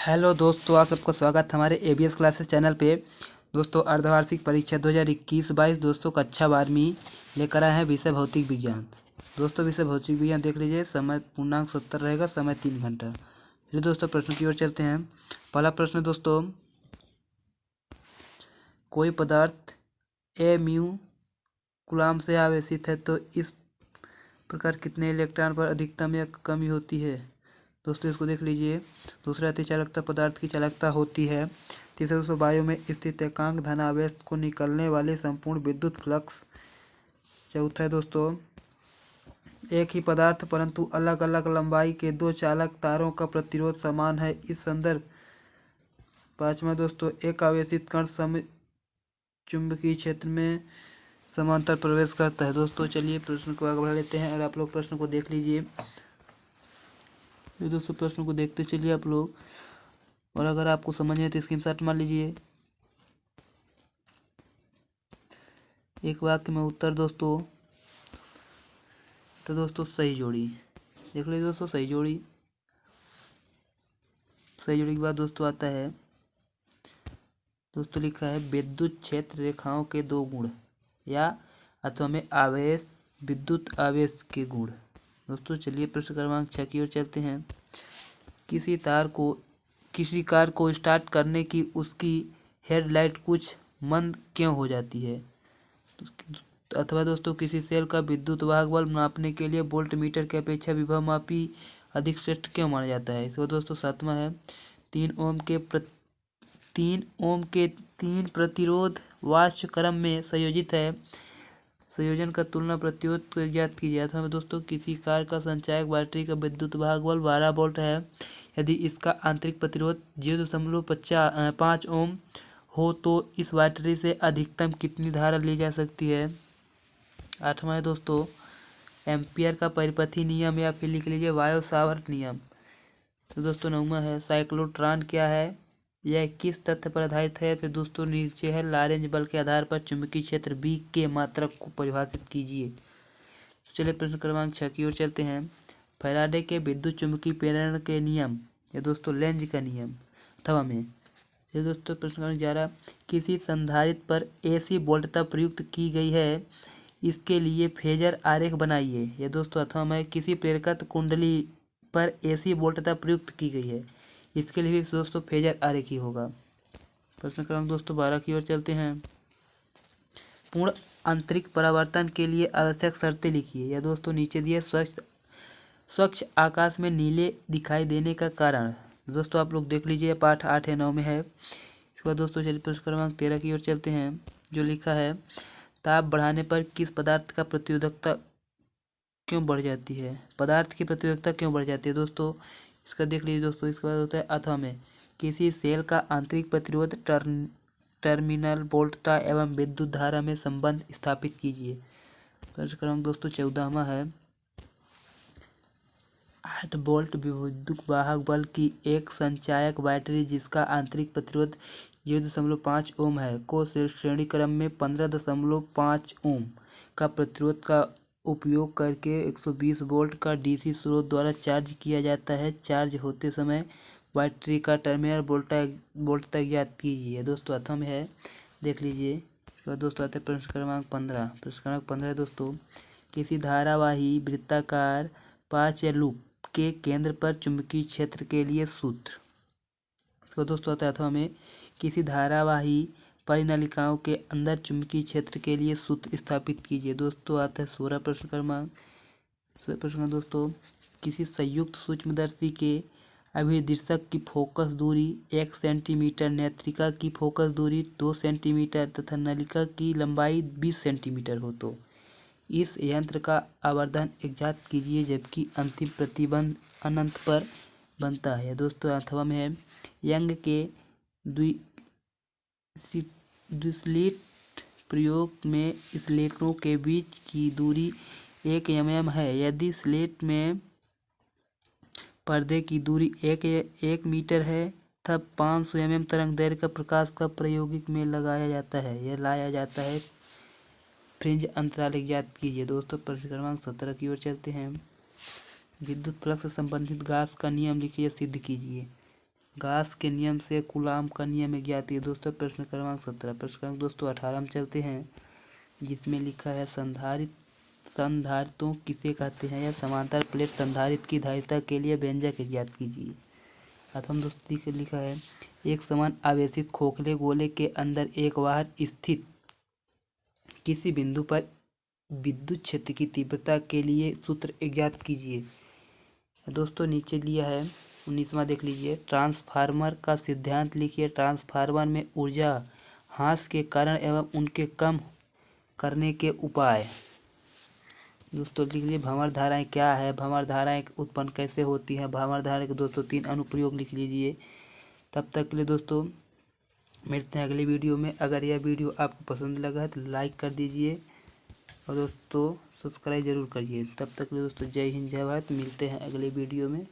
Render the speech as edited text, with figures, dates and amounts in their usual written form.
Hello दोस्तों, आप सबका स्वागत हमारे एबीएस क्लासेस चैनल पे। दोस्तों, अर्धवार्षिक परीक्षा 2021-22 दोस्तों कक्षा 12वीं लेकर आए हैं विषय भौतिक विज्ञान। दोस्तों, विषय भौतिक विज्ञान देख लीजिए। समय पूर्णांक 70 रहेगा, समय 3 घंटा। चलिए दोस्तों, प्रश्न की ओर चलते हैं। पहला प्रश्न दोस्तों, कोई पदार्थ ए म्यू कूलाम से आवेशित है तो इस प्रकार कितने इलेक्ट्रॉन पर अधिकतम या कमी होती है। दोस्तों, इसको देख लीजिए। दूसरा, अति चालकता पदार्थ की चालकता होती है। तीसरा दोस्तों, वायु में स्थित एकांक धनावेश को निकलने वाले संपूर्ण विद्युत फ्लक्स। चौथा है दोस्तों, एक ही पदार्थ परंतु अलग अलग लंबाई के दो चालक तारों का प्रतिरोध समान है, इस संदर्भ। पांचवा दोस्तों, एक आवेशित कण समचुंबकीय क्षेत्र में समांतर प्रवेश करता है। दोस्तों, चलिए प्रश्न को आगे बढ़ा लेते हैं और आप लोग प्रश्न को देख लीजिए। ये दोस्तों, प्रश्न को देखते चलिए आप लोग, और अगर आपको समझ में तो स्क्रीनशॉट मार लीजिए। एक वाक्य में उत्तर दोस्तों, तो दोस्तों सही जोड़ी देख लीजिए। दोस्तों, सही जोड़ी के बाद दोस्तों आता है, दोस्तों लिखा है विद्युत क्षेत्र रेखाओं के दो गुण या अथवा में आवेश विद्युत आवेश के गुण। दोस्तों, चलिए प्रश्न क्रमांक 6 की ओर चलते हैं। किसी कार को स्टार्ट करने की उसकी हेडलाइट कुछ मंद क्यों हो जाती है। अथवा दोस्तों, किसी सेल का विद्युत वाहक बल नापने के लिए वोल्ट मीटर की अपेक्षा विभव मापी अधिक श्रेष्ठ क्यों माना जाता है। इसको दोस्तों सातवां है, 3 ओम के 3 प्रतिरोध वाष्प क्रम में संयोजित है, संयोजन का तुलना प्रतिरोध को ज्ञात कीजिए। अथवा दोस्तों, किसी कार का संचायक बैटरी का विद्युत वाहक बल 12 वोल्ट है, यदि इसका आंतरिक प्रतिरोध 0.5 ओम हो तो इस बैटरी से अधिकतम कितनी धारा ली जा सकती है। आठवां है दोस्तों, एम्पियर का परिपथी नियम या फिर लिख लीजिए वायो सावर्ट नियम। तो दोस्तों नौवां है, साइक्लोट्रॉन क्या है, यह किस तथ्य पर आधारित है। फिर दोस्तों नीचे है, लॉरेंज बल के आधार पर चुंबकीय क्षेत्र B के मात्रक को परिभाषित कीजिए। तो चलिए प्रश्न क्रमांक 6 की ओर चलते हैं। फैराडे के विद्युत चुंबकीय प्रेरण के नियम या दोस्तों लेंज का नियम अथवा में। ये दोस्तों प्रश्न क्रमांक 11, किसी संधारित्र पर AC वोल्टता प्रयुक्त की गई है, इसके लिए फेजर आरेख बनाइए। ये दोस्तों अथवा में, किसी प्रेरकत्व कुंडली पर AC वोल्टता प्रयुक्त की गई है, इसके लिए भी दोस्तों फेजर आरेख ही होगा। प्रश्न क्रमांक दोस्तों 12 की ओर चलते हैं। पूर्ण आंतरिक परावर्तन के लिए आवश्यक शर्तें लिखिए। या दोस्तों नीचे दिए, स्वच्छ आकाश में नीले दिखाई देने का कारण। दोस्तों आप लोग देख लीजिए, पाठ 8 या 9 में है। इसके बाद दोस्तों चलिए प्रश्न क्रमांक 13 की ओर चलते हैं, जो लिखा है, ताप बढ़ाने पर किस पदार्थ का प्रतिरोधकता क्यों बढ़ जाती है। पदार्थ की प्रतिरोधकता क्यों बढ़ जाती है दोस्तों, इसका देख लीजिए। दोस्तों इसके बाद होता है, अथवा में, किसी सेल का आंतरिक प्रतिरोध टर्मिनल वोल्टता एवं विद्युत धारा में संबंध स्थापित कीजिए। प्रश्न क्रमांक दोस्तों 14वां है, 8 वोल्ट विद्युत वाहक बल की एक संचायक बैटरी जिसका आंतरिक प्रतिरोध 0.5 ओम है को श्रेणी क्रम में 15.5 ओम का प्रतिरोध का उपयोग करके 120 वोल्ट का डीसी स्रोत द्वारा चार्ज किया जाता है। चार्ज होते समय बैटरी का टर्मिनल वोल्टता ज्ञात कीजिए। दोस्तों अथवा में है, देख लीजिए। तो दोस्तों आते हैं प्रश्न क्रमांक 15। प्रश्न क्रमांक 15 दोस्तों, किसी धारावाही वृत्ताकार पांच या लूप के केंद्र पर चुंबकीय क्षेत्र के लिए सूत्र। तो दोस्तों आता है, अथवा में, किसी धारावाही परिनलिकाओं के अंदर चुंबकीय क्षेत्र के लिए सूत्र स्थापित कीजिए। दोस्तों आता है 16 प्रश्न क्रमांक। दोस्तों, किसी संयुक्त सूक्ष्मदर्शी के अभिदर्शक की फोकस दूरी 1 सेंटीमीटर, नेत्रिका की फोकस दूरी 2 सेंटीमीटर तथा नलिका की लंबाई 20 सेंटीमीटर हो तो इस यंत्र का आवर्धन ज्ञात कीजिए जबकि अंतिम प्रतिबंध अनंत पर बनता है। दोस्तों अथवा में है, यंग के द्विस्लिट प्रयोग में स्लेटों के बीच की दूरी 1 mm है। यदि स्लेट में पर्दे की दूरी 1 मीटर है तब 500 mm तरंग दैर्घ्य का प्रकाश का प्रायोगिक में लाया जाता है। फ्रिंज अंतराल ज्ञात कीजिए। दोस्तों प्रश्न क्रमांक 17 की ओर चलते हैं। विद्युत फ्लक्स से संबंधित गाउस का नियम लिखिए, सिद्ध कीजिए। गास के नियम से कूलाम का नियम ज्ञात कीजिए। दोस्तों प्रश्न क्रमांक 17। प्रश्न क्रमांक दोस्तों 18 में चलते हैं, जिसमें लिखा है संधारितों किसे कहते हैं, या समांतर प्लेट संधारित्र की धारिता के लिए व्यंजक ज्ञात कीजिए। प्रथम दोस्तों लिखा है, एक समान आवेशित खोखले गोले के अंदर एक बाहर स्थित किसी बिंदु पर विद्युत क्षेत्र की तीव्रता के लिए सूत्र ज्ञात कीजिए। दोस्तों नीचे लिया है 19वां, देख लीजिए। ट्रांसफार्मर का सिद्धांत लिखिए। ट्रांसफार्मर में ऊर्जा ह्रास के कारण एवं उनके कम करने के उपाय। दोस्तों लिख लीजिए भंवर धाराएं क्या है, भंवर धाराएं उत्पन्न कैसे होती हैं, भंवर धारा के दोस्तों 3 अनुप्रयोग लिख लीजिए। तब तक के लिए दोस्तों मिलते हैं अगले वीडियो में। अगर यह वीडियो आपको पसंद लगा है तो लाइक कर दीजिए और दोस्तों सब्सक्राइब जरूर करिए। तब तक के लिए दोस्तों जय हिंद जय भारत। मिलते हैं अगले वीडियो में।